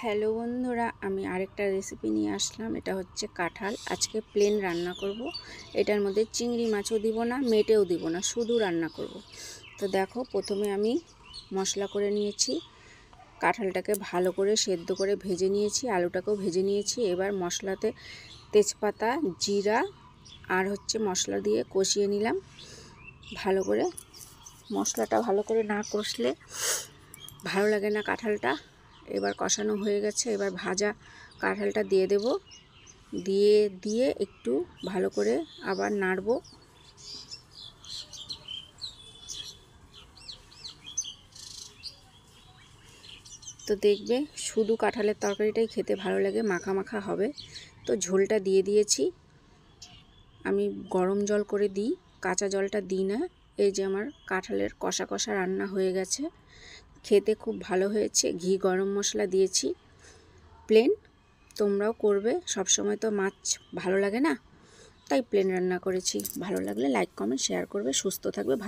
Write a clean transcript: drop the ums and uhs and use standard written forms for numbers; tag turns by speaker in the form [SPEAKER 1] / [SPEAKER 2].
[SPEAKER 1] Hello বন্ধুরা, আমি আরেকটা রেসিপি নিয়ে আসলাম। এটা হচ্ছে কাঁঠাল। আজকে প্লেন রান্না করব। এটার মধ্যে চিংড়ি মাছও দিব না, মেটেও দিব না, শুধু রান্না করব। তো দেখো, প্রথমে আমি মশলা করে নিয়েছি। কাঁঠালটাকে ভালো করে সেদ্ধ করে ভেজে নিয়েছি, আলুটাকেও ভেজে নিয়েছি। এবার মশলাতে তেজপাতা, জিরা আর মশলা দিয়ে কষিয়ে নিলাম ভালো করে। মশলাটা ভালো করে না কষলে ভালো লাগে না কাঁঠালটা। এবার কষানো হয়ে গেছে, এবার ভাজা কাঁঠালটা দিয়ে দেব। দিয়ে একটু ভালো করে আবার নাড়ব। তো দেখবে, শুধু কাঁঠালের তরকারিটাই খেতে ভালো লাগে, মাখা মাখা হবে। তো ঝোলটা দিয়ে দিয়েছি। আমি গরম জল করে দিই, কাঁচা জলটা দিই না। এই যে আমার কাঁঠালের কষা কষা রান্না হয়ে গেছে, খেতে খুব ভালো হয়েছে। ঘি গরম মশলা দিয়েছি। প্লেন তোমরাও করবে, সবসময় তো মাছ ভালো লাগে না, তাই প্লেন রান্না করেছি। ভালো লাগলে লাইক কমেন্ট শেয়ার করবে। সুস্থ থাকবে, ভালো